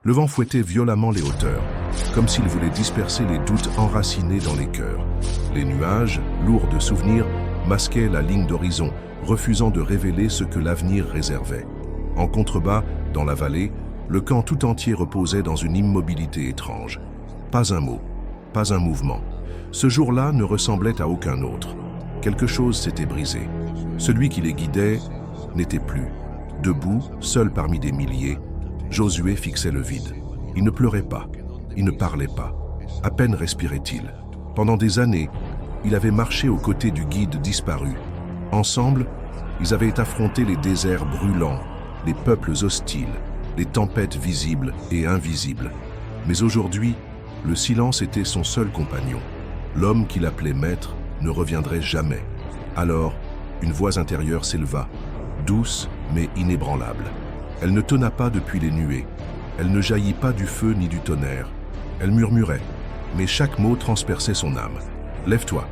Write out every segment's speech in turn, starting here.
Le vent fouettait violemment les hauteurs, comme s'il voulait disperser les doutes enracinés dans les cœurs. Les nuages, lourds de souvenirs, masquaient la ligne d'horizon, refusant de révéler ce que l'avenir réservait. En contrebas, dans la vallée, le camp tout entier reposait dans une immobilité étrange. Pas un mot, pas un mouvement. Ce jour-là ne ressemblait à aucun autre. Quelque chose s'était brisé. Celui qui les guidait n'était plus. Debout, seul parmi des milliers, Josué fixait le vide. Il ne pleurait pas, il ne parlait pas. À peine respirait-il. Pendant des années, il avait marché aux côtés du guide disparu. Ensemble, ils avaient affronté les déserts brûlants, les peuples hostiles, les tempêtes visibles et invisibles. Mais aujourd'hui, le silence était son seul compagnon. L'homme qu'il appelait maître ne reviendrait jamais. Alors, une voix intérieure s'éleva, douce mais inébranlable. Elle ne tonna pas depuis les nuées. Elle ne jaillit pas du feu ni du tonnerre. Elle murmurait, mais chaque mot transperçait son âme. « Lève-toi,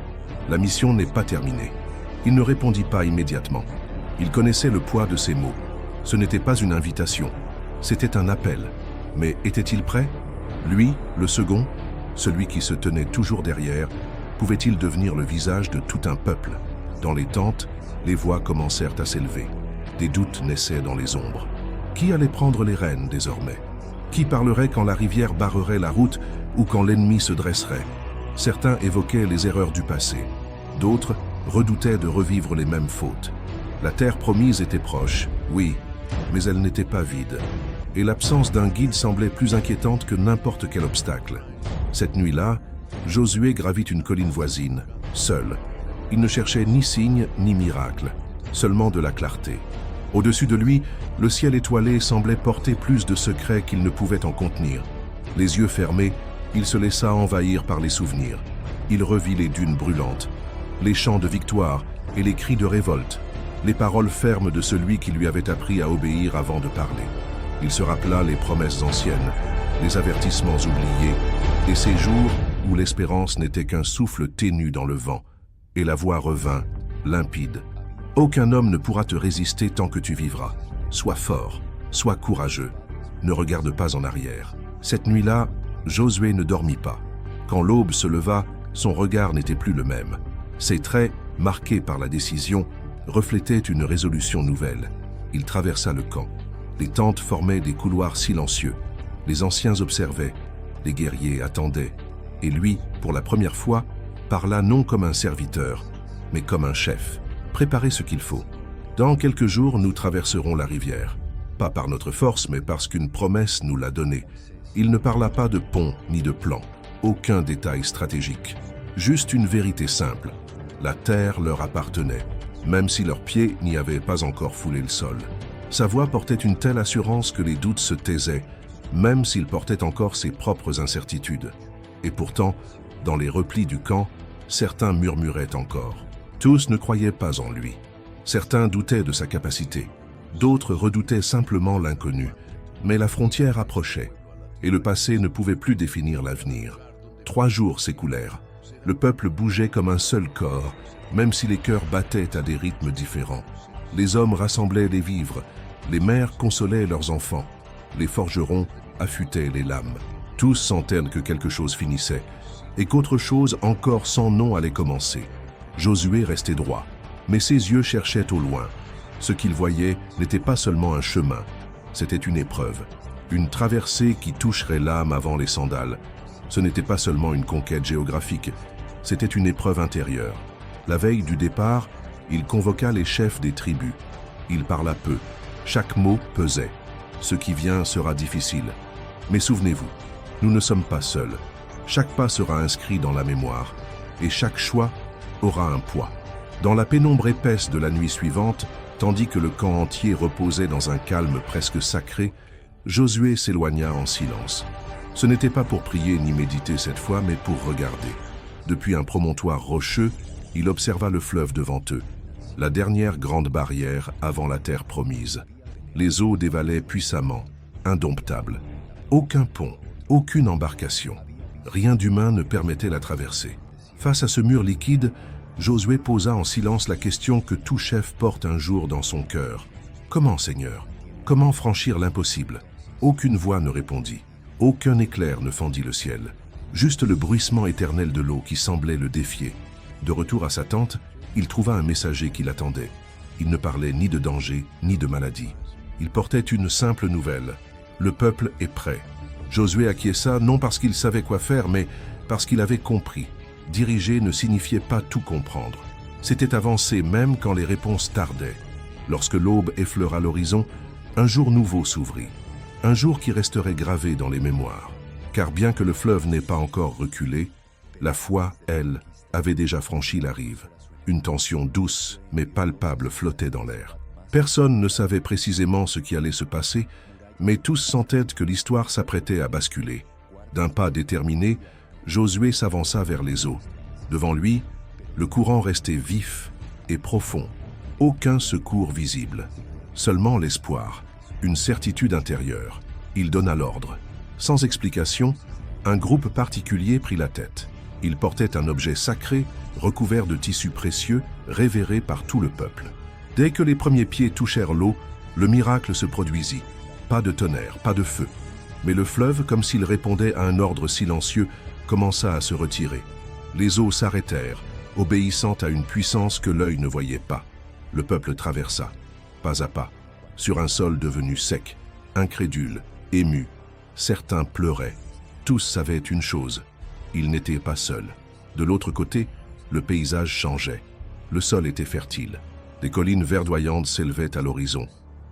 la mission n'est pas terminée. » Il ne répondit pas immédiatement. Il connaissait le poids de ses mots. Ce n'était pas une invitation, c'était un appel. Mais était-il prêt? Lui, le second, celui qui se tenait toujours derrière, pouvait-il devenir le visage de tout un peuple? Dans les tentes, les voix commencèrent à s'élever. Des doutes naissaient dans les ombres. Qui allait prendre les rênes désormais? Qui parlerait quand la rivière barrerait la route ou quand l'ennemi se dresserait? Certains évoquaient les erreurs du passé. D'autres redoutaient de revivre les mêmes fautes. La terre promise était proche, oui, mais elle n'était pas vide. Et l'absence d'un guide semblait plus inquiétante que n'importe quel obstacle. Cette nuit-là, Josué gravit une colline voisine, seul. Il ne cherchait ni signe ni miracle, seulement de la clarté. Au-dessus de lui, le ciel étoilé semblait porter plus de secrets qu'il ne pouvait en contenir. Les yeux fermés, il se laissa envahir par les souvenirs. Il revit les dunes brûlantes, les chants de victoire et les cris de révolte, les paroles fermes de celui qui lui avait appris à obéir avant de parler. Il se rappela les promesses anciennes, les avertissements oubliés, et ces jours où l'espérance n'était qu'un souffle ténu dans le vent, et la voix revint, limpide. « Aucun homme ne pourra te résister tant que tu vivras. Sois fort, sois courageux, ne regarde pas en arrière. » Cette nuit-là, Josué ne dormit pas. Quand l'aube se leva, son regard n'était plus le même. Ses traits, marqués par la décision, reflétaient une résolution nouvelle. Il traversa le camp. Les tentes formaient des couloirs silencieux. Les anciens observaient, les guerriers attendaient. Et lui, pour la première fois, parla non comme un serviteur, mais comme un chef. Préparez ce qu'il faut. Dans quelques jours, nous traverserons la rivière. Pas par notre force, mais parce qu'une promesse nous l'a donnée. Il ne parla pas de pont ni de plan, aucun détail stratégique. Juste une vérité simple. La terre leur appartenait, même si leurs pieds n'y avaient pas encore foulé le sol. Sa voix portait une telle assurance que les doutes se taisaient, même s'il portait encore ses propres incertitudes. Et pourtant, dans les replis du camp, certains murmuraient encore. Tous ne croyaient pas en lui. Certains doutaient de sa capacité. D'autres redoutaient simplement l'inconnu. Mais la frontière approchait, et le passé ne pouvait plus définir l'avenir. 3 jours s'écoulèrent. Le peuple bougeait comme un seul corps, même si les cœurs battaient à des rythmes différents. Les hommes rassemblaient les vivres, les mères consolaient leurs enfants, les forgerons affûtaient les lames. Tous sentaient que quelque chose finissait, et qu'autre chose encore sans nom allait commencer. Josué restait droit, mais ses yeux cherchaient au loin. Ce qu'il voyait n'était pas seulement un chemin, c'était une épreuve, une traversée qui toucherait l'âme avant les sandales. Ce n'était pas seulement une conquête géographique, c'était une épreuve intérieure. La veille du départ, il convoqua les chefs des tribus. Il parla peu, chaque mot pesait. Ce qui vient sera difficile. Mais souvenez-vous, nous ne sommes pas seuls. Chaque pas sera inscrit dans la mémoire, et chaque choix aura un poids. Dans la pénombre épaisse de la nuit suivante, tandis que le camp entier reposait dans un calme presque sacré, Josué s'éloigna en silence. Ce n'était pas pour prier ni méditer cette fois, mais pour regarder. Depuis un promontoire rocheux, il observa le fleuve devant eux, la dernière grande barrière avant la terre promise. Les eaux dévalaient puissamment, indomptables. Aucun pont, aucune embarcation. Rien d'humain ne permettait la traversée. Face à ce mur liquide, Josué posa en silence la question que tout chef porte un jour dans son cœur. Comment, Seigneur? Comment franchir l'impossible? Aucune voix ne répondit. Aucun éclair ne fendit le ciel. Juste le bruissement éternel de l'eau qui semblait le défier. De retour à sa tente, il trouva un messager qui l'attendait. Il ne parlait ni de danger, ni de maladie. Il portait une simple nouvelle. Le peuple est prêt. Josué acquiesça non parce qu'il savait quoi faire, mais parce qu'il avait compris. Diriger ne signifiait pas tout comprendre. C'était avancer même quand les réponses tardaient. Lorsque l'aube effleura l'horizon, un jour nouveau s'ouvrit. Un jour qui resterait gravé dans les mémoires. Car bien que le fleuve n'ait pas encore reculé, la foi, elle, avait déjà franchi la rive. Une tension douce mais palpable flottait dans l'air. Personne ne savait précisément ce qui allait se passer, mais tous sentaient que l'histoire s'apprêtait à basculer. D'un pas déterminé, Josué s'avança vers les eaux. Devant lui, le courant restait vif et profond. Aucun secours visible. Seulement l'espoir, une certitude intérieure. Il donna l'ordre. Sans explication, un groupe particulier prit la tête. Il portait un objet sacré, recouvert de tissus précieux, révéré par tout le peuple. Dès que les premiers pieds touchèrent l'eau, le miracle se produisit. Pas de tonnerre, pas de feu. Mais le fleuve, comme s'il répondait à un ordre silencieux, commença à se retirer. Les eaux s'arrêtèrent, obéissant à une puissance que l'œil ne voyait pas. Le peuple traversa, pas à pas, sur un sol devenu sec, incrédule, ému. Certains pleuraient. Tous savaient une chose, ils n'étaient pas seuls. De l'autre côté, le paysage changeait. Le sol était fertile. Des collines verdoyantes s'élevaient à l'horizon.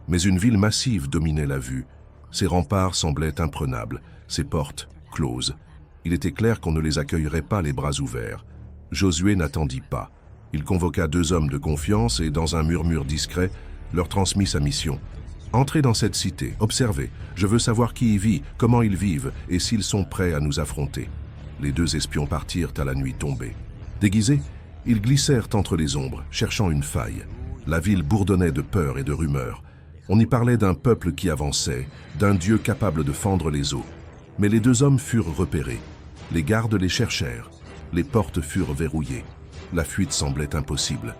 Mais une ville massive dominait la vue. Ses remparts semblaient imprenables, ses portes closes. Il était clair qu'on ne les accueillerait pas les bras ouverts. Josué n'attendit pas. Il convoqua 2 hommes de confiance et, dans un murmure discret, leur transmit sa mission. « Entrez dans cette cité, observez. Je veux savoir qui y vit, comment ils vivent et s'ils sont prêts à nous affronter. » Les 2 espions partirent à la nuit tombée. Déguisés, ils glissèrent entre les ombres, cherchant une faille. La ville bourdonnait de peur et de rumeurs. On y parlait d'un peuple qui avançait, d'un Dieu capable de fendre les eaux. Mais les 2 hommes furent repérés. Les gardes les cherchèrent. Les portes furent verrouillées. La fuite semblait impossible.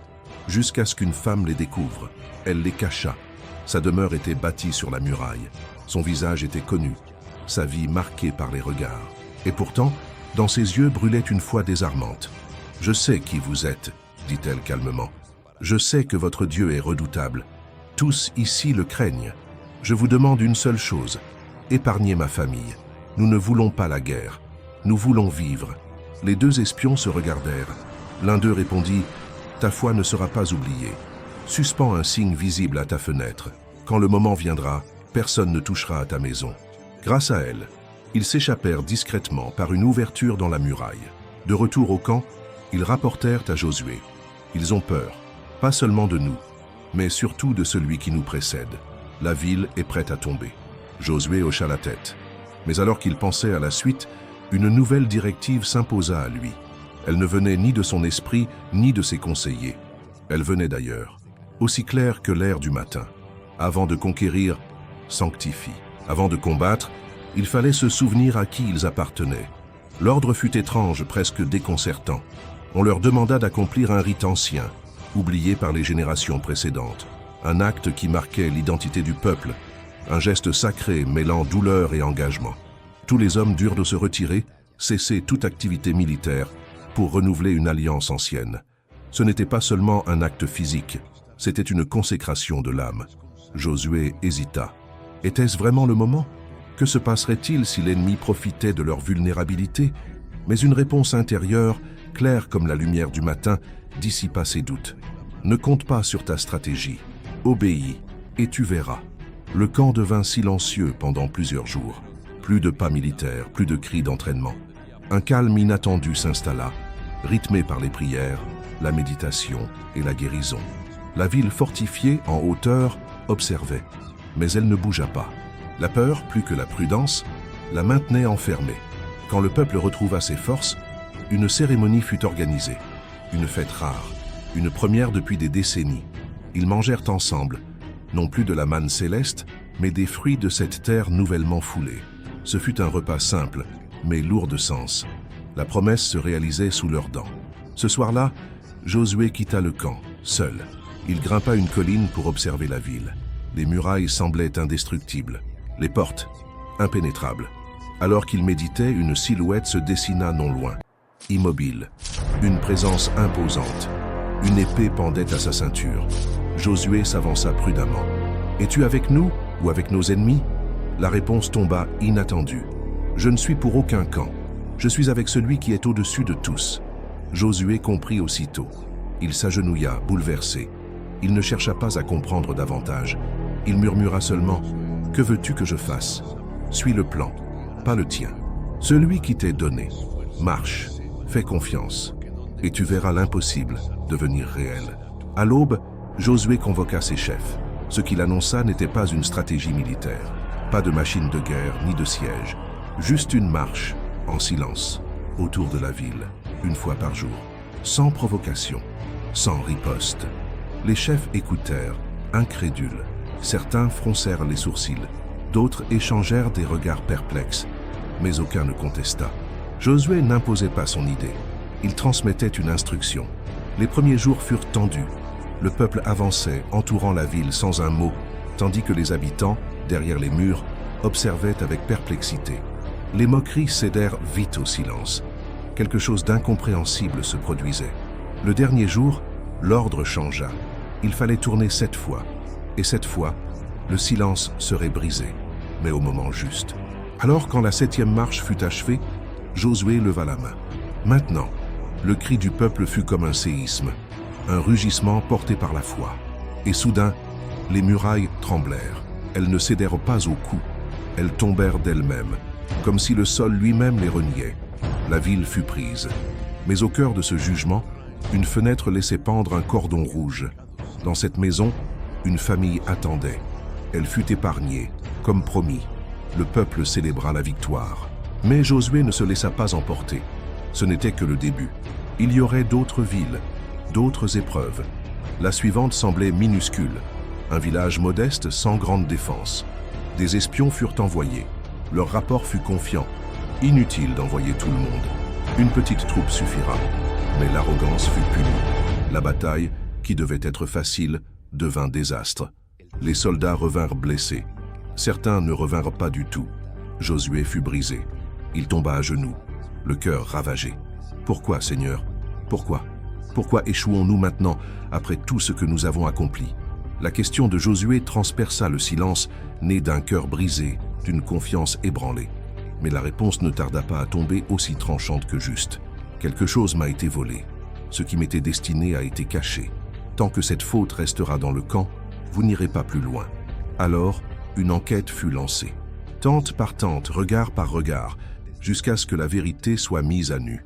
Jusqu'à ce qu'une femme les découvre. Elle les cacha. Sa demeure était bâtie sur la muraille. Son visage était connu. Sa vie marquée par les regards. Et pourtant, dans ses yeux brûlait une foi désarmante. « Je sais qui vous êtes, » dit-elle calmement. « Je sais que votre Dieu est redoutable. Tous ici le craignent. Je vous demande une seule chose. Épargnez ma famille. Nous ne voulons pas la guerre. Nous voulons vivre. » Les 2 espions se regardèrent. L'un d'eux répondit « Ta foi ne sera pas oubliée. Suspends un signe visible à ta fenêtre. Quand le moment viendra, personne ne touchera à ta maison. » Grâce à elle, ils s'échappèrent discrètement par une ouverture dans la muraille. De retour au camp, ils rapportèrent à Josué. Ils ont peur, pas seulement de nous, mais surtout de celui qui nous précède. La ville est prête à tomber. Josué hocha la tête. Mais alors qu'il pensait à la suite, une nouvelle directive s'imposa à lui. Elle ne venait ni de son esprit, ni de ses conseillers. Elle venait d'ailleurs, aussi claire que l'air du matin. Avant de conquérir, sanctifie. Avant de combattre, il fallait se souvenir à qui ils appartenaient. L'ordre fut étrange, presque déconcertant. On leur demanda d'accomplir un rite ancien, oublié par les générations précédentes. Un acte qui marquait l'identité du peuple, un geste sacré mêlant douleur et engagement. Tous les hommes durent de se retirer, cesser toute activité militaire, pour renouveler une alliance ancienne. Ce n'était pas seulement un acte physique, c'était une consécration de l'âme. Josué hésita. Était-ce vraiment le moment? Que se passerait-il si l'ennemi profitait de leur vulnérabilité? Mais une réponse intérieure, claire comme la lumière du matin, dissipa ses doutes. Ne compte pas sur ta stratégie. Obéis, et tu verras. Le camp devint silencieux pendant plusieurs jours. Plus de pas militaires, plus de cris d'entraînement. Un calme inattendu s'installa, rythmé par les prières, la méditation et la guérison. La ville fortifiée, en hauteur, observait, mais elle ne bougea pas. La peur, plus que la prudence, la maintenait enfermée. Quand le peuple retrouva ses forces, une cérémonie fut organisée. Une fête rare, une première depuis des décennies. Ils mangèrent ensemble, non plus de la manne céleste, mais des fruits de cette terre nouvellement foulée. Ce fut un repas simple, mais lourd de sens. La promesse se réalisait sous leurs dents. Ce soir-là, Josué quitta le camp, seul. Il grimpa une colline pour observer la ville. Les murailles semblaient indestructibles. Les portes, impénétrable. Alors qu'il méditait, une silhouette se dessina non loin, immobile, une présence imposante. Une épée pendait à sa ceinture. Josué s'avança prudemment. « Es-tu avec nous ou avec nos ennemis ?» La réponse tomba inattendue. « Je ne suis pour aucun camp. Je suis avec celui qui est au-dessus de tous. » Josué comprit aussitôt. Il s'agenouilla, bouleversé. Il ne chercha pas à comprendre davantage. Il murmura seulement « Que veux-tu que je fasse ? Suis le plan, pas le tien. Celui qui t'est donné. Marche, fais confiance, et tu verras l'impossible devenir réel. » À l'aube, Josué convoqua ses chefs. Ce qu'il annonça n'était pas une stratégie militaire, pas de machine de guerre ni de siège, juste une marche, en silence, autour de la ville, une fois par jour, sans provocation, sans riposte. Les chefs écoutèrent, incrédules. Certains froncèrent les sourcils, d'autres échangèrent des regards perplexes, mais aucun ne contesta. Josué n'imposait pas son idée, il transmettait une instruction. Les premiers jours furent tendus. Le peuple avançait, entourant la ville sans un mot, tandis que les habitants, derrière les murs, observaient avec perplexité. Les moqueries cédèrent vite au silence. Quelque chose d'incompréhensible se produisait. Le dernier jour, l'ordre changea. Il fallait tourner 7 fois. Et cette fois, le silence serait brisé, mais au moment juste. Alors, quand la 7e marche fut achevée, Josué leva la main. Maintenant, le cri du peuple fut comme un séisme, un rugissement porté par la foi. Et soudain, les murailles tremblèrent. Elles ne cédèrent pas au coup, elles tombèrent d'elles-mêmes, comme si le sol lui-même les reniait. La ville fut prise. Mais au cœur de ce jugement, une fenêtre laissait pendre un cordon rouge. Dans cette maison, une famille attendait. Elle fut épargnée, comme promis. Le peuple célébra la victoire. Mais Josué ne se laissa pas emporter. Ce n'était que le début. Il y aurait d'autres villes, d'autres épreuves. La suivante semblait minuscule. Un village modeste sans grande défense. Des espions furent envoyés. Leur rapport fut confiant. Inutile d'envoyer tout le monde. Une petite troupe suffira. Mais l'arrogance fut punie. La bataille, qui devait être facile, devint désastre. Les soldats revinrent blessés. Certains ne revinrent pas du tout. Josué fut brisé. Il tomba à genoux, le cœur ravagé. Pourquoi, Seigneur? Pourquoi? Pourquoi échouons-nous maintenant, après tout ce que nous avons accompli? La question de Josué transperça le silence, né d'un cœur brisé, d'une confiance ébranlée. Mais la réponse ne tarda pas à tomber aussi tranchante que juste. Quelque chose m'a été volé. Ce qui m'était destiné a été caché. Tant que cette faute restera dans le camp, vous n'irez pas plus loin. Alors, une enquête fut lancée. Tente par tente, regard par regard, jusqu'à ce que la vérité soit mise à nu.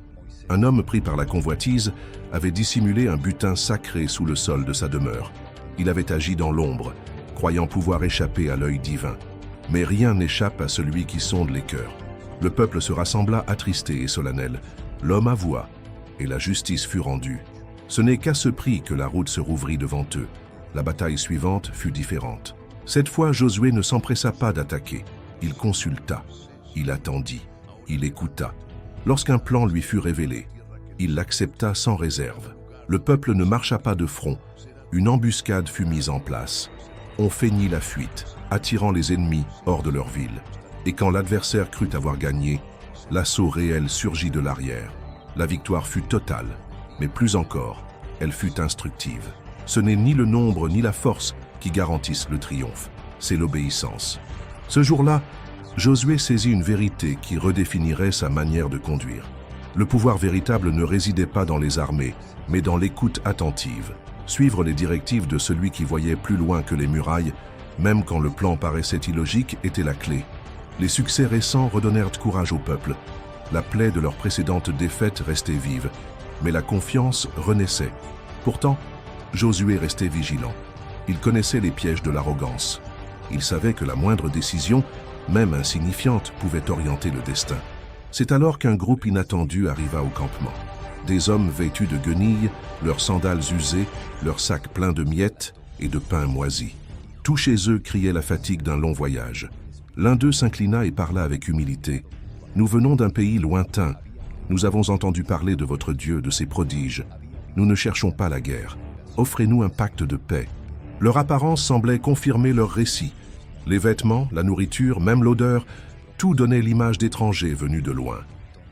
Un homme pris par la convoitise avait dissimulé un butin sacré sous le sol de sa demeure. Il avait agi dans l'ombre, croyant pouvoir échapper à l'œil divin. Mais rien n'échappe à celui qui sonde les cœurs. Le peuple se rassembla attristé et solennel. L'homme avoua, et la justice fut rendue. Ce n'est qu'à ce prix que la route se rouvrit devant eux. La bataille suivante fut différente. Cette fois, Josué ne s'empressa pas d'attaquer. Il consulta, il attendit, il écouta. Lorsqu'un plan lui fut révélé, il l'accepta sans réserve. Le peuple ne marcha pas de front. Une embuscade fut mise en place. On feignit la fuite, attirant les ennemis hors de leur ville. Et quand l'adversaire crut avoir gagné, l'assaut réel surgit de l'arrière. La victoire fut totale, mais plus encore, elle fut instructive. Ce n'est ni le nombre ni la force qui garantissent le triomphe, c'est l'obéissance. Ce jour-là, Josué saisit une vérité qui redéfinirait sa manière de conduire. Le pouvoir véritable ne résidait pas dans les armées, mais dans l'écoute attentive. Suivre les directives de celui qui voyait plus loin que les murailles, même quand le plan paraissait illogique, était la clé. Les succès récents redonnèrent courage au peuple. La plaie de leur précédente défaite restait vive, mais la confiance renaissait. Pourtant, Josué restait vigilant. Il connaissait les pièges de l'arrogance. Il savait que la moindre décision, même insignifiante, pouvait orienter le destin. C'est alors qu'un groupe inattendu arriva au campement. Des hommes vêtus de guenilles, leurs sandales usées, leurs sacs pleins de miettes et de pain moisi. Tout chez eux criait la fatigue d'un long voyage. L'un d'eux s'inclina et parla avec humilité. « Nous venons d'un pays lointain. Nous avons entendu parler de votre Dieu, de ses prodiges. Nous ne cherchons pas la guerre. Offrez-nous un pacte de paix. » Leur apparence semblait confirmer leur récit. Les vêtements, la nourriture, même l'odeur, Tout donnait l'image d'étrangers venus de loin.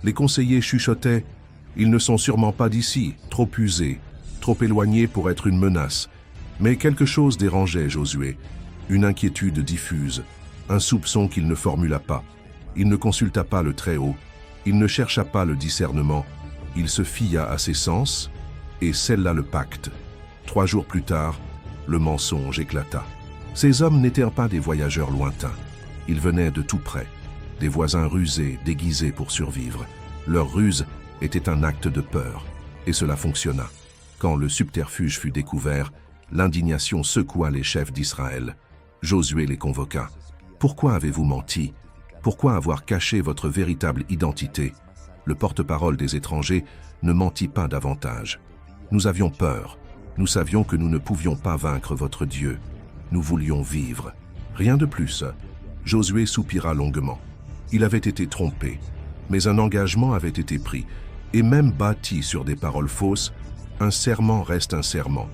Les conseillers chuchotaient « Ils ne sont sûrement pas d'ici, trop usés, trop éloignés pour être une menace. » Mais quelque chose dérangeait Josué, une inquiétude diffuse, un soupçon qu'il ne formula pas. Il ne consulta pas le Très-Haut, il ne chercha pas le discernement, il se fia à ses sens et scella le pacte. 3 jours plus tard, le mensonge éclata. Ces hommes n'étaient pas des voyageurs lointains, ils venaient de tout près, des voisins rusés, déguisés pour survivre. Leur ruse était un acte de peur, et cela fonctionna. Quand le subterfuge fut découvert, l'indignation secoua les chefs d'Israël. Josué les convoqua. « Pourquoi avez-vous menti? Pourquoi avoir caché votre véritable identité ?» Le porte-parole des étrangers ne mentit pas davantage. « Nous avions peur. Nous savions que nous ne pouvions pas vaincre votre Dieu. Nous voulions vivre. » Rien de plus. Josué soupira longuement. Il avait été trompé, mais un engagement avait été pris, et même bâti sur des paroles fausses, un serment reste un serment.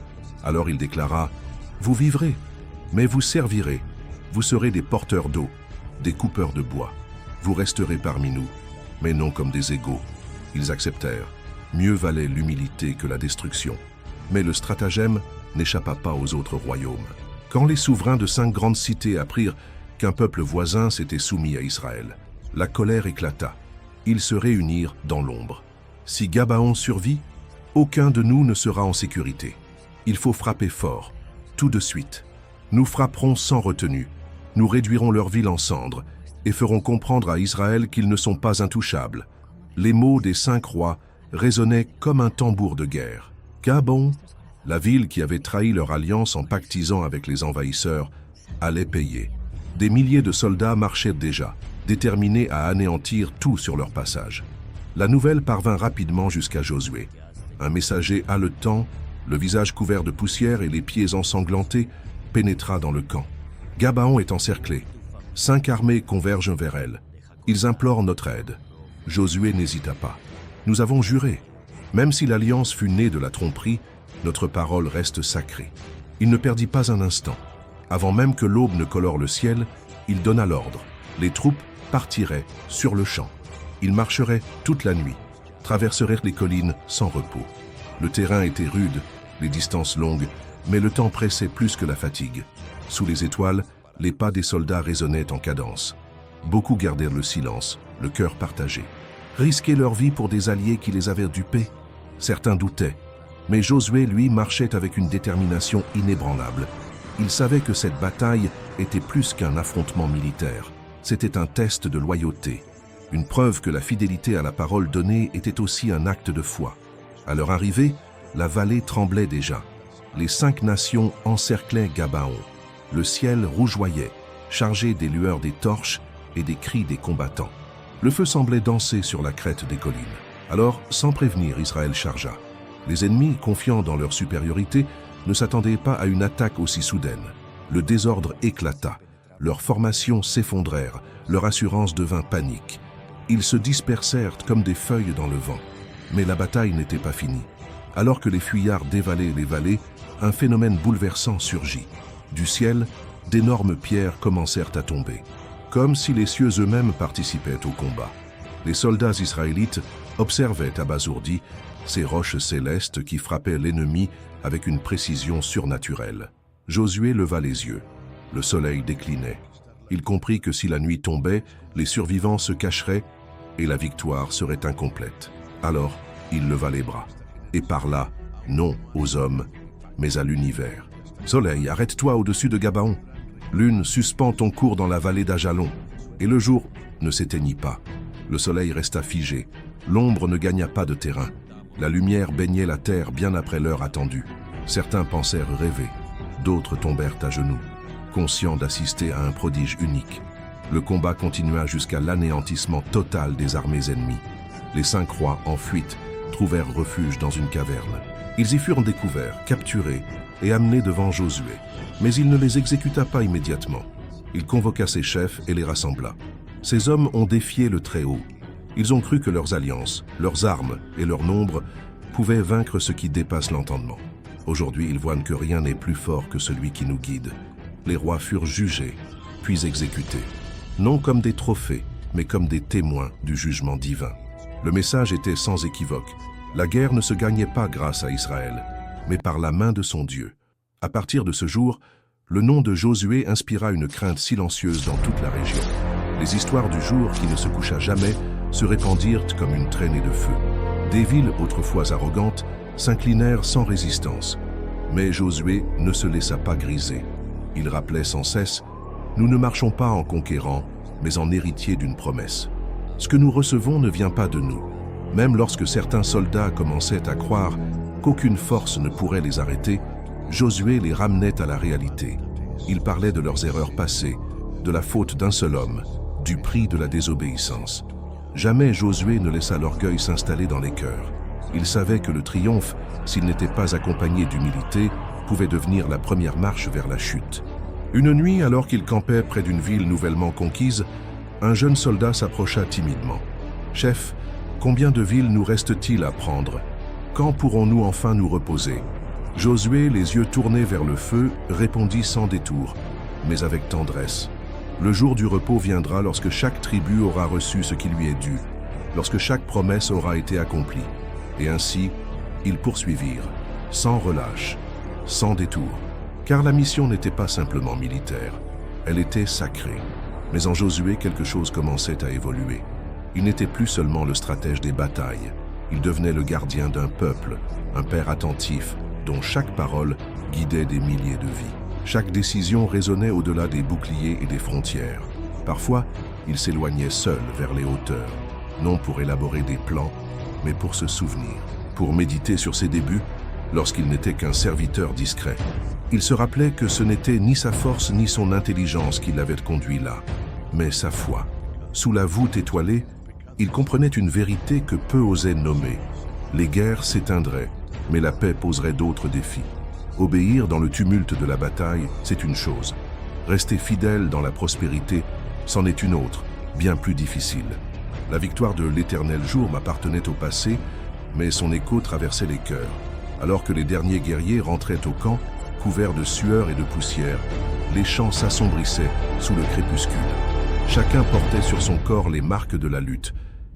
Alors il déclara « Vous vivrez, mais vous servirez. Vous serez des porteurs d'eau, des coupeurs de bois. Vous resterez parmi nous, mais non comme des égaux. » Ils acceptèrent. Mieux valait l'humilité que la destruction. Mais le stratagème n'échappa pas aux autres royaumes. Quand les souverains de 5 grandes cités apprirent qu'un peuple voisin s'était soumis à Israël, la colère éclata. Ils se réunirent dans l'ombre. Si Gabaon survit, aucun de nous ne sera en sécurité. Il faut frapper fort, tout de suite. Nous frapperons sans retenue. Nous réduirons leur ville en cendres et ferons comprendre à Israël qu'ils ne sont pas intouchables. Les mots des 5 rois résonnaient comme un tambour de guerre. Gabaon, la ville qui avait trahi leur alliance en pactisant avec les envahisseurs, allait payer. Des milliers de soldats marchaient déjà, déterminés à anéantir tout sur leur passage. La nouvelle parvint rapidement jusqu'à Josué. Un messager haletant, le visage couvert de poussière et les pieds ensanglantés, pénétra dans le camp. Gabaon est encerclé. 5 armées convergent vers elle. Ils implorent notre aide. Josué n'hésita pas. Nous avons juré. Même si l'alliance fut née de la tromperie, notre parole reste sacrée. Il ne perdit pas un instant. Avant même que l'aube ne colore le ciel, il donna l'ordre. Les troupes partiraient sur le champ. Ils marcheraient toute la nuit, traverseraient les collines sans repos. Le terrain était rude, les distances longues, mais le temps pressait plus que la fatigue. Sous les étoiles, les pas des soldats résonnaient en cadence. Beaucoup gardèrent le silence, le cœur partagé. Risquer leur vie pour des alliés qui les avaient dupés? Certains doutaient, mais Josué, lui, marchait avec une détermination inébranlable. Il savait que cette bataille était plus qu'un affrontement militaire. C'était un test de loyauté, une preuve que la fidélité à la parole donnée était aussi un acte de foi. À leur arrivée, la vallée tremblait déjà. Les 5 nations encerclaient Gabaon. Le ciel rougeoyait, chargé des lueurs des torches et des cris des combattants. Le feu semblait danser sur la crête des collines. Alors, sans prévenir, Israël chargea. Les ennemis, confiants dans leur supériorité, ne s'attendaient pas à une attaque aussi soudaine. Le désordre éclata. Leurs formations s'effondrèrent, leur assurance devint panique. Ils se dispersèrent comme des feuilles dans le vent. Mais la bataille n'était pas finie. Alors que les fuyards dévalaient les vallées, un phénomène bouleversant surgit. Du ciel, d'énormes pierres commencèrent à tomber, comme si les cieux eux-mêmes participaient au combat. Les soldats israélites observaient abasourdis ces roches célestes qui frappaient l'ennemi avec une précision surnaturelle. Josué leva les yeux. Le soleil déclinait. Il comprit que si la nuit tombait, les survivants se cacheraient et la victoire serait incomplète. Alors, il leva les bras et parla, non aux hommes, mais à l'univers. « Soleil, arrête-toi au-dessus de Gabaon. Lune, suspends ton cours dans la vallée d'Ajalon. » Et le jour ne s'éteignit pas. Le soleil resta figé. L'ombre ne gagna pas de terrain. La lumière baignait la terre bien après l'heure attendue. Certains pensèrent rêver. D'autres tombèrent à genoux, conscients d'assister à un prodige unique. Le combat continua jusqu'à l'anéantissement total des armées ennemies. Les 5 rois, en fuite, trouvèrent refuge dans une caverne. Ils y furent découverts, capturés et amenés devant Josué. Mais il ne les exécuta pas immédiatement. Il convoqua ses chefs et les rassembla. Ces hommes ont défié le Très-Haut. Ils ont cru que leurs alliances, leurs armes et leur nombre pouvaient vaincre ce qui dépasse l'entendement. Aujourd'hui, ils voient que rien n'est plus fort que celui qui nous guide. Les rois furent jugés, puis exécutés. Non comme des trophées, mais comme des témoins du jugement divin. Le message était sans équivoque. La guerre ne se gagnait pas grâce à Israël, mais par la main de son Dieu. À partir de ce jour, le nom de Josué inspira une crainte silencieuse dans toute la région. Les histoires du jour qui ne se coucha jamais se répandirent comme une traînée de feu. Des villes autrefois arrogantes s'inclinèrent sans résistance. Mais Josué ne se laissa pas griser. Il rappelait sans cesse « Nous ne marchons pas en conquérants, mais en héritiers d'une promesse. Ce que nous recevons ne vient pas de nous. » Même lorsque certains soldats commençaient à croire qu'aucune force ne pourrait les arrêter, Josué les ramenait à la réalité. Il parlait de leurs erreurs passées, de la faute d'un seul homme, du prix de la désobéissance. Jamais Josué ne laissa l'orgueil s'installer dans les cœurs. Il savait que le triomphe, s'il n'était pas accompagné d'humilité, pouvait devenir la première marche vers la chute. Une nuit, alors qu'il campait près d'une ville nouvellement conquise, un jeune soldat s'approcha timidement. « Chef, combien de villes nous reste-t-il à prendre? Quand pourrons-nous enfin nous reposer ?» Josué, les yeux tournés vers le feu, répondit sans détour, mais avec tendresse. « Le jour du repos viendra lorsque chaque tribu aura reçu ce qui lui est dû, lorsque chaque promesse aura été accomplie. » Et ainsi, ils poursuivirent, sans relâche, sans détour. Car la mission n'était pas simplement militaire, elle était sacrée. Mais en Josué, quelque chose commençait à évoluer. Il n'était plus seulement le stratège des batailles, il devenait le gardien d'un peuple, un père attentif, dont chaque parole guidait des milliers de vies. Chaque décision résonnait au-delà des boucliers et des frontières. Parfois, il s'éloignait seul vers les hauteurs, non pour élaborer des plans, mais pour se souvenir, pour méditer sur ses débuts, lorsqu'il n'était qu'un serviteur discret. Il se rappelait que ce n'était ni sa force ni son intelligence qui l'avaient conduit là, mais sa foi. Sous la voûte étoilée, il comprenait une vérité que peu osaient nommer. Les guerres s'éteindraient, mais la paix poserait d'autres défis. Obéir dans le tumulte de la bataille, c'est une chose. Rester fidèle dans la prospérité, c'en est une autre, bien plus difficile. La victoire de l'éternel jour m'appartenait au passé, mais son écho traversait les cœurs. Alors que les derniers guerriers rentraient au camp, couverts de sueur et de poussière, les champs s'assombrissaient sous le crépuscule. Chacun portait sur son corps les marques de la lutte.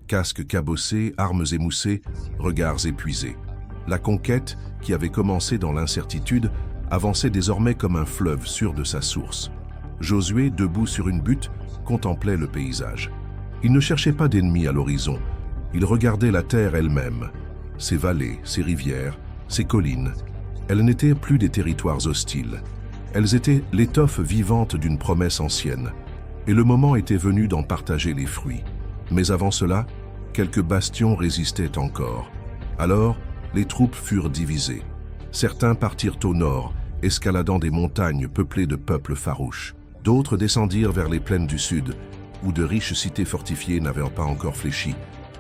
Casques cabossés, armes émoussées, regards épuisés. La conquête, qui avait commencé dans l'incertitude, avançait désormais comme un fleuve sûr de sa source. Josué, debout sur une butte, contemplait le paysage. Il ne cherchait pas d'ennemis à l'horizon. Il regardait la terre elle-même, ses vallées, ses rivières, ses collines. Elles n'étaient plus des territoires hostiles. Elles étaient l'étoffe vivante d'une promesse ancienne. Et le moment était venu d'en partager les fruits. Mais avant cela, quelques bastions résistaient encore. Alors, les troupes furent divisées. Certains partirent au nord, escaladant des montagnes peuplées de peuples farouches. D'autres descendirent vers les plaines du sud, où de riches cités fortifiées n'avaient pas encore fléchi.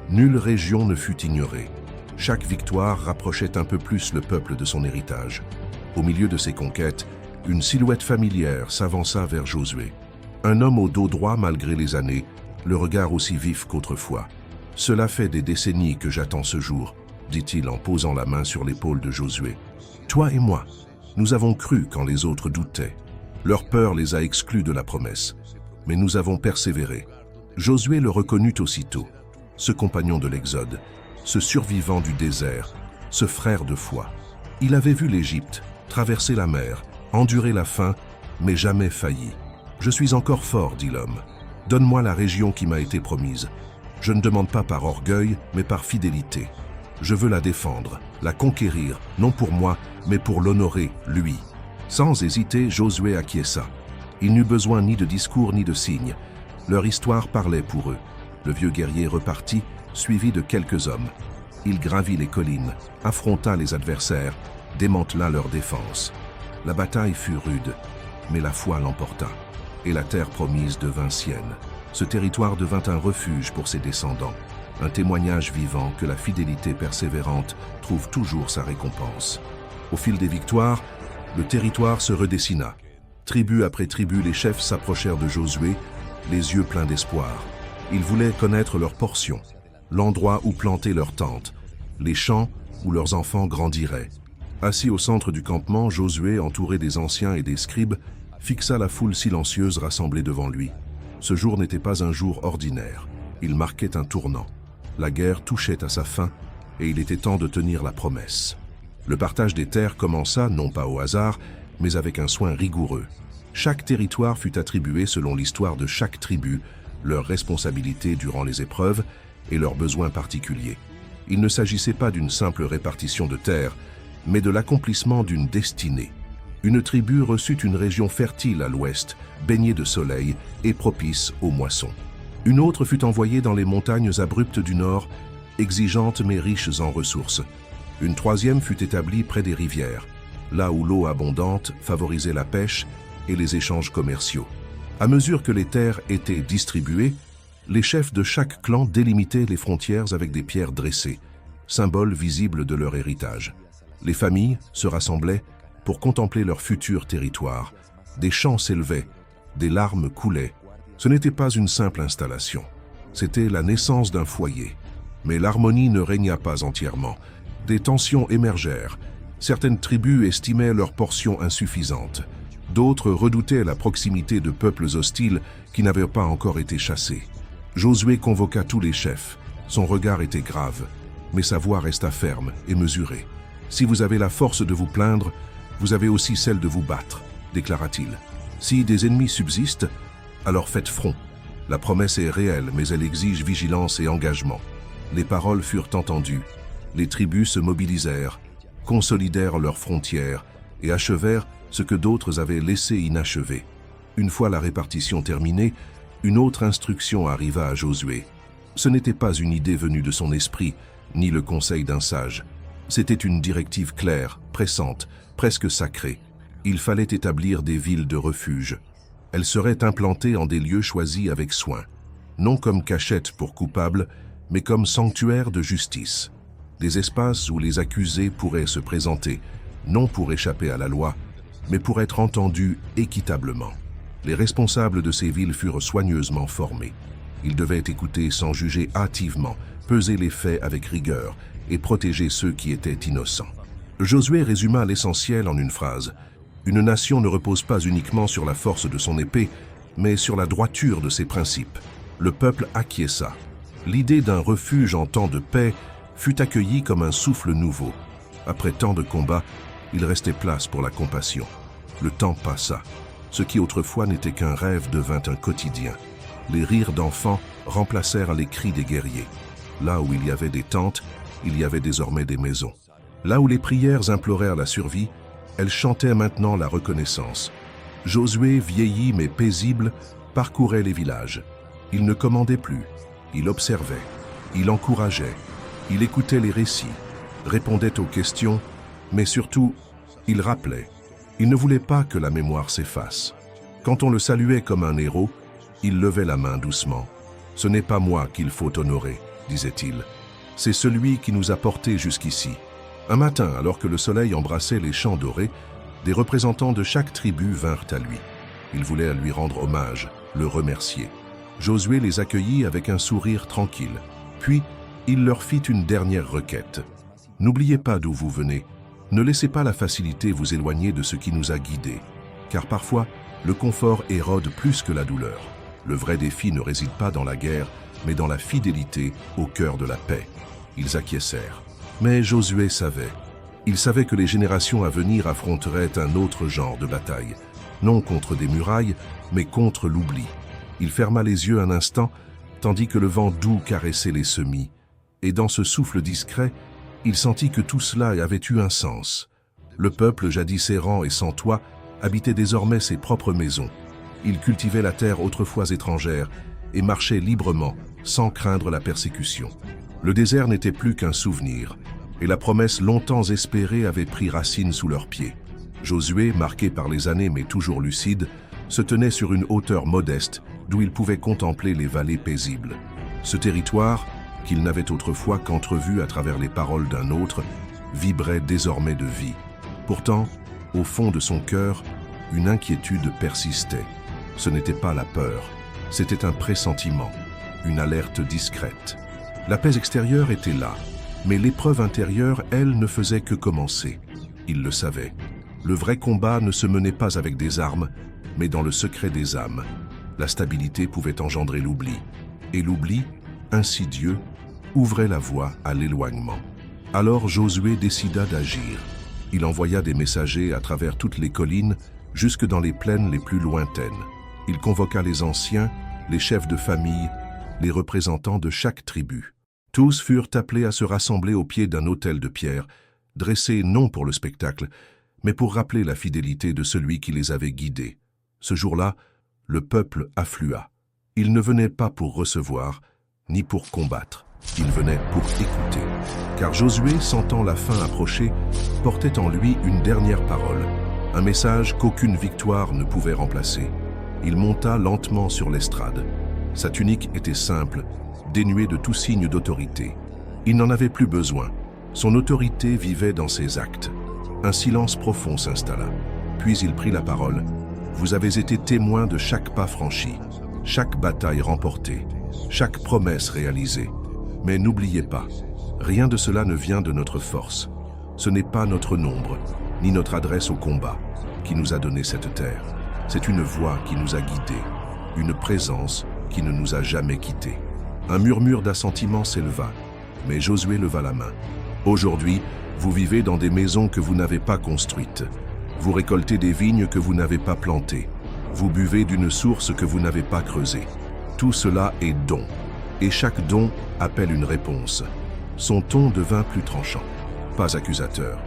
Nulle région ne fut ignorée. Chaque victoire rapprochait un peu plus le peuple de son héritage. Au milieu de ces conquêtes, une silhouette familière s'avança vers Josué. Un homme au dos droit malgré les années, le regard aussi vif qu'autrefois. « Cela fait des décennies que j'attends ce jour », dit-il en posant la main sur l'épaule de Josué. « Toi et moi, nous avons cru quand les autres doutaient. Leur peur les a exclus de la promesse. Mais nous avons persévéré. » Josué le reconnut aussitôt. Ce compagnon de l'Exode, ce survivant du désert, ce frère de foi. Il avait vu l'Égypte, traverser la mer, endurer la faim, mais jamais failli. « Je suis encore fort, dit l'homme. Donne-moi la région qui m'a été promise. Je ne demande pas par orgueil, mais par fidélité. Je veux la défendre, la conquérir, non pour moi, mais pour l'honorer, lui. » Sans hésiter, Josué acquiesça. Il n'eut besoin ni de discours ni de signes. Leur histoire parlait pour eux. Le vieux guerrier repartit, suivi de quelques hommes. Il gravit les collines, affronta les adversaires, démantela leur défense. La bataille fut rude, mais la foi l'emporta. Et la terre promise devint sienne. Ce territoire devint un refuge pour ses descendants, un témoignage vivant que la fidélité persévérante trouve toujours sa récompense. Au fil des victoires, le territoire se redessina. Tribu après tribu, les chefs s'approchèrent de Josué, les yeux pleins d'espoir. Ils voulaient connaître leur portion, l'endroit où planter leurs tentes, les champs où leurs enfants grandiraient. Assis au centre du campement, Josué, entouré des anciens et des scribes, fixa la foule silencieuse rassemblée devant lui. Ce jour n'était pas un jour ordinaire. Il marquait un tournant. La guerre touchait à sa fin et il était temps de tenir la promesse. Le partage des terres commença non pas au hasard, mais avec un soin rigoureux. Chaque territoire fut attribué selon l'histoire de chaque tribu, leurs responsabilités durant les épreuves et leurs besoins particuliers. Il ne s'agissait pas d'une simple répartition de terres, mais de l'accomplissement d'une destinée. Une tribu reçut une région fertile à l'ouest, baignée de soleil et propice aux moissons. Une autre fut envoyée dans les montagnes abruptes du nord, exigeantes mais riches en ressources. Une troisième fut établie près des rivières, là où l'eau abondante favorisait la pêche et les échanges commerciaux. À mesure que les terres étaient distribuées, les chefs de chaque clan délimitaient les frontières avec des pierres dressées, symboles visibles de leur héritage. Les familles se rassemblaient pour contempler leur futur territoire. Des chants s'élevaient, des larmes coulaient. Ce n'était pas une simple installation, c'était la naissance d'un foyer. Mais l'harmonie ne régna pas entièrement. Des tensions émergèrent. Certaines tribus estimaient leur portion insuffisante. D'autres redoutaient la proximité de peuples hostiles qui n'avaient pas encore été chassés. Josué convoqua tous les chefs. Son regard était grave, mais sa voix resta ferme et mesurée. « Si vous avez la force de vous plaindre, vous avez aussi celle de vous battre, déclara-t-il. Si des ennemis subsistent, alors faites front. La promesse est réelle, mais elle exige vigilance et engagement. » Les paroles furent entendues. Les tribus se mobilisèrent, consolidèrent leurs frontières et achevèrent ce que d'autres avaient laissé inachevé. Une fois la répartition terminée, une autre instruction arriva à Josué. Ce n'était pas une idée venue de son esprit, ni le conseil d'un sage. C'était une directive claire, pressante, presque sacrée. Il fallait établir des villes de refuge. Elles seraient implantées en des lieux choisis avec soin, non comme cachette pour coupables, mais comme sanctuaires de justice. Des espaces où les accusés pourraient se présenter, non pour échapper à la loi, mais pour être entendus équitablement. Les responsables de ces villes furent soigneusement formés. Ils devaient écouter sans juger hâtivement, peser les faits avec rigueur et protéger ceux qui étaient innocents. Josué résuma l'essentiel en une phrase. Une nation ne repose pas uniquement sur la force de son épée, mais sur la droiture de ses principes. Le peuple acquiesça. L'idée d'un refuge en temps de paix fut accueillie comme un souffle nouveau. Après tant de combats, il restait place pour la compassion. Le temps passa. Ce qui autrefois n'était qu'un rêve devint un quotidien. Les rires d'enfants remplacèrent les cris des guerriers. Là où il y avait des tentes, il y avait désormais des maisons. Là où les prières implorèrent la survie, elles chantaient maintenant la reconnaissance. Josué, vieilli mais paisible, parcourait les villages. Il ne commandait plus. Il observait, il encourageait, il écoutait les récits, répondait aux questions, mais surtout, il rappelait. Il ne voulait pas que la mémoire s'efface. Quand on le saluait comme un héros, il levait la main doucement. « Ce n'est pas moi qu'il faut honorer », disait-il. « C'est celui qui nous a portés jusqu'ici. » Un matin, alors que le soleil embrassait les champs dorés, des représentants de chaque tribu vinrent à lui. Ils voulaient lui rendre hommage, le remercier. Josué les accueillit avec un sourire tranquille. Puis, il leur fit une dernière requête. « N'oubliez pas d'où vous venez. Ne laissez pas la facilité vous éloigner de ce qui nous a guidés. Car parfois, le confort érode plus que la douleur. Le vrai défi ne réside pas dans la guerre, mais dans la fidélité au cœur de la paix. » Ils acquiescèrent. Mais Josué savait. Il savait que les générations à venir affronteraient un autre genre de bataille. Non contre des murailles, mais contre l'oubli. Il ferma les yeux un instant, tandis que le vent doux caressait les semis. Et dans ce souffle discret, il sentit que tout cela avait eu un sens. Le peuple, jadis errant et sans toit, habitait désormais ses propres maisons. Il cultivait la terre autrefois étrangère et marchait librement, sans craindre la persécution. Le désert n'était plus qu'un souvenir, et la promesse longtemps espérée avait pris racine sous leurs pieds. Josué, marqué par les années mais toujours lucide, se tenait sur une hauteur modeste d'où il pouvait contempler les vallées paisibles. Ce territoire, qu'il n'avait autrefois qu'entrevu à travers les paroles d'un autre, vibrait désormais de vie. Pourtant, au fond de son cœur, une inquiétude persistait. Ce n'était pas la peur, c'était un pressentiment, une alerte discrète. La paix extérieure était là, mais l'épreuve intérieure, elle, ne faisait que commencer. Il le savait. Le vrai combat ne se menait pas avec des armes, mais dans le secret des âmes. La stabilité pouvait engendrer l'oubli. Et l'oubli, insidieux, ouvrait la voie à l'éloignement. Alors Josué décida d'agir. Il envoya des messagers à travers toutes les collines, jusque dans les plaines les plus lointaines. Il convoqua les anciens, les chefs de famille, les représentants de chaque tribu. Tous furent appelés à se rassembler au pied d'un autel de pierre, dressé non pour le spectacle, mais pour rappeler la fidélité de celui qui les avait guidés. Ce jour-là, le peuple afflua. Il ne venait pas pour recevoir, ni pour combattre. Il venait pour écouter. Car Josué, sentant la fin approcher, portait en lui une dernière parole, un message qu'aucune victoire ne pouvait remplacer. Il monta lentement sur l'estrade. Sa tunique était simple, dénuée de tout signe d'autorité. Il n'en avait plus besoin. Son autorité vivait dans ses actes. Un silence profond s'installa. Puis il prit la parole. « Vous avez été témoins de chaque pas franchi, chaque bataille remportée, chaque promesse réalisée. Mais n'oubliez pas, rien de cela ne vient de notre force. Ce n'est pas notre nombre, ni notre adresse au combat, qui nous a donné cette terre. C'est une voix qui nous a guidés, une présence qui ne nous a jamais quittés. » Un murmure d'assentiment s'éleva, mais Josué leva la main. « Aujourd'hui, vous vivez dans des maisons que vous n'avez pas construites. Vous récoltez des vignes que vous n'avez pas plantées. Vous buvez d'une source que vous n'avez pas creusée. Tout cela est don. Et chaque don appelle une réponse. » Son ton devint plus tranchant. Pas accusateur,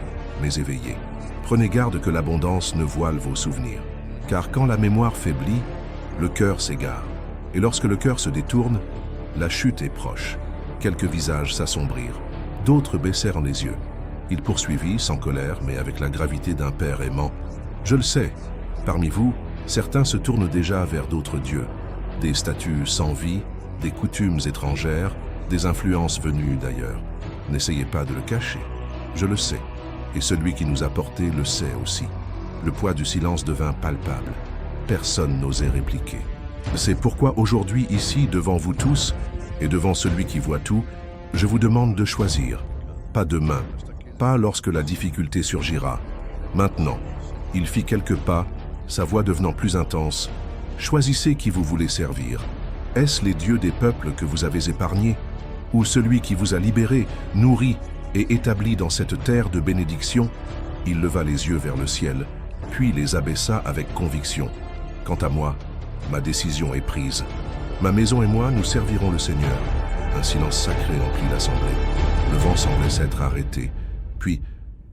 mais éveillé. Prenez garde que l'abondance ne voile vos souvenirs. Car quand la mémoire faiblit, le cœur s'égare. Et lorsque le cœur se détourne, la chute est proche. Quelques visages s'assombrirent. D'autres baissèrent les yeux. Il poursuivit, sans colère, mais avec la gravité d'un père aimant. « Je le sais, parmi vous, certains se tournent déjà vers d'autres dieux. Des statues sans vie, des coutumes étrangères, des influences venues d'ailleurs. N'essayez pas de le cacher. Je le sais. Et celui qui nous a portés le sait aussi. » Le poids du silence devint palpable. Personne n'osait répliquer. C'est pourquoi aujourd'hui, ici, devant vous tous, et devant celui qui voit tout, je vous demande de choisir. Pas demain, pas lorsque la difficulté surgira. Maintenant, il fit quelques pas, sa voix devenant plus intense. Choisissez qui vous voulez servir. Est-ce les dieux des peuples que vous avez épargnés, ou celui qui vous a libéré, nourri et établi dans cette terre de bénédiction? Il leva les yeux vers le ciel, puis les abaissa avec conviction. Quant à moi, ma décision est prise. Ma maison et moi, nous servirons le Seigneur. Un silence sacré emplit l'assemblée. Le vent semblait s'être arrêté. Puis,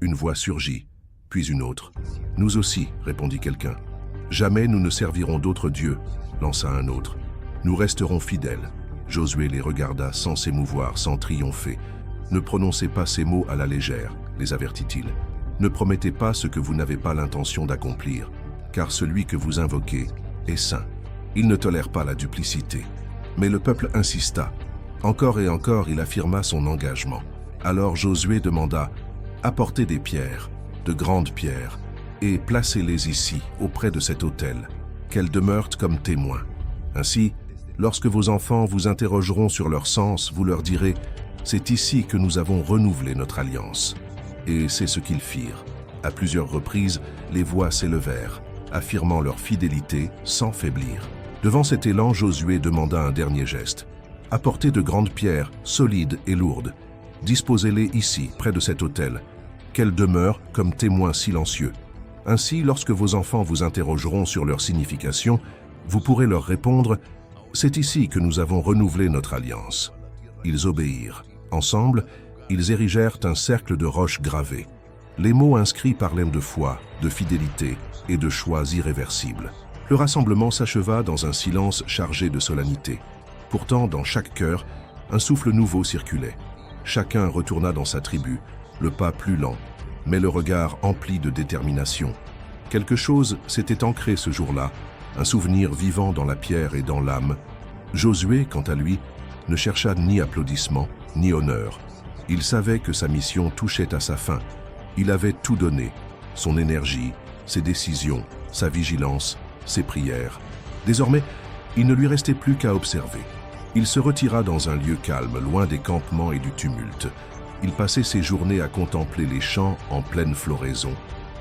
une voix surgit, puis une autre. « Nous aussi, répondit quelqu'un. Jamais nous ne servirons d'autres dieux, lança un autre. Nous resterons fidèles. Josué les regarda sans s'émouvoir, sans triompher. Ne prononcez pas ces mots à la légère, les avertit-il. Ne promettez pas ce que vous n'avez pas l'intention d'accomplir, car celui que vous invoquez est saint. Il ne tolère pas la duplicité. » Mais le peuple insista. Encore et encore, il affirma son engagement. Alors Josué demanda « Apportez des pierres, de grandes pierres, et placez-les ici, auprès de cet autel, qu'elles demeurent comme témoins. Ainsi, lorsque vos enfants vous interrogeront sur leur sens, vous leur direz « C'est ici que nous avons renouvelé notre alliance. » Et c'est ce qu'ils firent. À plusieurs reprises, les voix s'élevèrent, affirmant leur fidélité sans faiblir. Devant cet élan, Josué demanda un dernier geste. « Apportez de grandes pierres, solides et lourdes. Disposez-les ici, près de cet autel, qu'elles demeurent comme témoins silencieux. Ainsi, lorsque vos enfants vous interrogeront sur leur signification, vous pourrez leur répondre « C'est ici que nous avons renouvelé notre alliance. » Ils obéirent. Ensemble, ils érigèrent un cercle de roches gravées. Les mots inscrits parlaient de foi, de fidélité et de choix irréversibles. Le rassemblement s'acheva dans un silence chargé de solennité. Pourtant, dans chaque cœur, un souffle nouveau circulait. Chacun retourna dans sa tribu, le pas plus lent, mais le regard empli de détermination. Quelque chose s'était ancré ce jour-là, un souvenir vivant dans la pierre et dans l'âme. Josué, quant à lui, ne chercha ni applaudissements, ni honneur. Il savait que sa mission touchait à sa fin. Il avait tout donné, son énergie, ses décisions, sa vigilance, ses prières. Désormais, il ne lui restait plus qu'à observer. Il se retira dans un lieu calme, loin des campements et du tumulte. Il passait ses journées à contempler les champs en pleine floraison,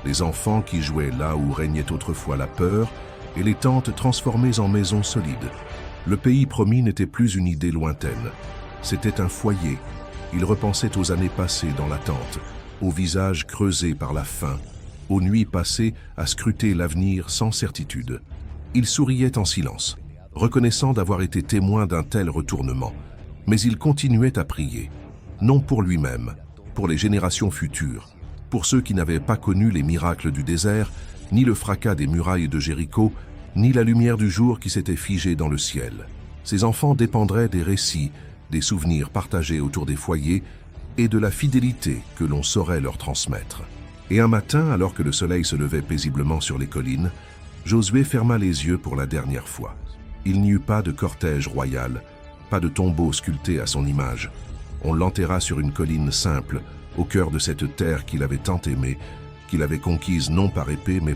les enfants qui jouaient là où régnait autrefois la peur, et les tentes transformées en maisons solides. Le pays promis n'était plus une idée lointaine. C'était un foyer. Il repensait aux années passées dans l'attente, aux visages creusés par la faim, aux nuits passées à scruter l'avenir sans certitude. Il souriait en silence, reconnaissant d'avoir été témoin d'un tel retournement. Mais il continuait à prier, non pour lui-même, pour les générations futures, pour ceux qui n'avaient pas connu les miracles du désert, ni le fracas des murailles de Jéricho, ni la lumière du jour qui s'était figée dans le ciel. Ces enfants dépendraient des récits, des souvenirs partagés autour des foyers et de la fidélité que l'on saurait leur transmettre. Et un matin, alors que le soleil se levait paisiblement sur les collines, Josué ferma les yeux pour la dernière fois. Il n'y eut pas de cortège royal, pas de tombeau sculpté à son image. On l'enterra sur une colline simple, au cœur de cette terre qu'il avait tant aimée, qu'il avait conquise non par épée mais